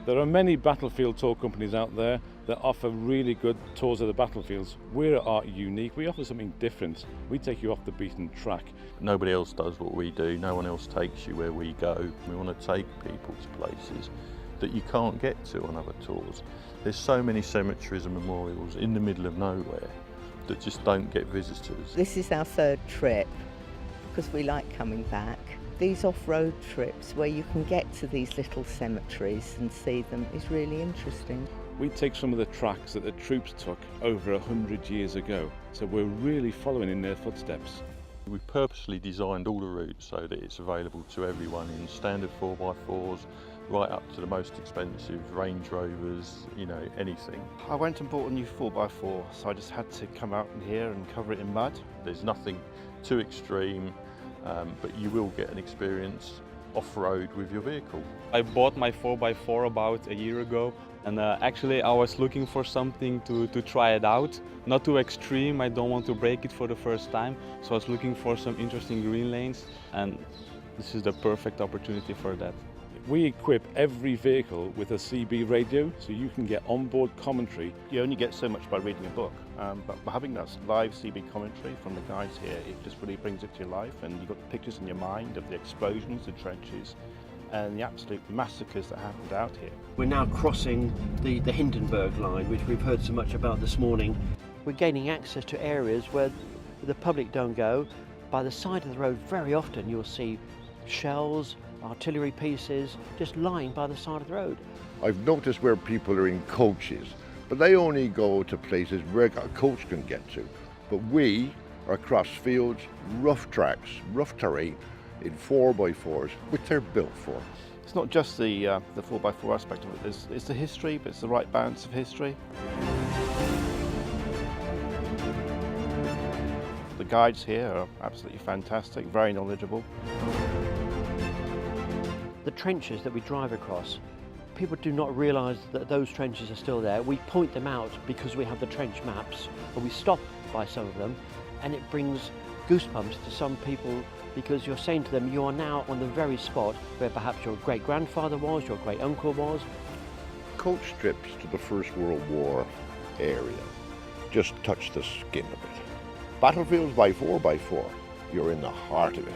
There are many battlefield tour companies out there that offer really good tours of the battlefields. We are unique. We offer something different. We take you off the beaten track. Nobody else does what we do. No one else takes you where we go. We want to take people to places that you can't get to on other tours. There's so many cemeteries and memorials in the middle of nowhere that just don't get visitors. This is our third trip because we like coming back. These off-road trips where you can get to these little cemeteries and see them is really interesting. We take some of the tracks that the troops took over 100 years ago, so we're really following in their footsteps. We purposely designed all the routes so that it's available to everyone in standard 4x4s, right up to the most expensive Range Rovers, you know, anything. I went and bought a new 4x4, so I just had to come out in here and cover it in mud. There's nothing too extreme, but you will get an experience off-road with your vehicle. I bought my 4x4 about a year ago, and actually I was looking for something to try it out. Not too extreme, I don't want to break it for the first time, so I was looking for some interesting green lanes, and this is the perfect opportunity for that. We equip every vehicle with a CB radio, so you can get onboard commentary. You only get so much by reading a book, but by having that live CB commentary from the guys here, it just really brings it to life, and you've got the pictures in your mind of the explosions, the trenches, and the absolute massacres that happened out here. We're now crossing the Hindenburg line, which we've heard so much about this morning. We're gaining access to areas where the public don't go. By the side of the road, very often you'll see shells, artillery pieces, just lying by the side of the road. I've noticed where people are in coaches, but they only go to places where a coach can get to. But we are across fields, rough tracks, rough terrain, in 4x4s, which they're built for. It's not just the 4x4 aspect of it, it's the history, but it's the right balance of history. The guides here are absolutely fantastic, very knowledgeable. The trenches that we drive across, people do not realise that those trenches are still there. We point them out because we have the trench maps, and we stop by some of them, and it brings goosebumps to some people because you're saying to them, you are now on the very spot where perhaps your great-grandfather was, your great-uncle was. Coach trips to the First World War area just touch the skin of it. Battlefields by 4x4, you're in the heart of it.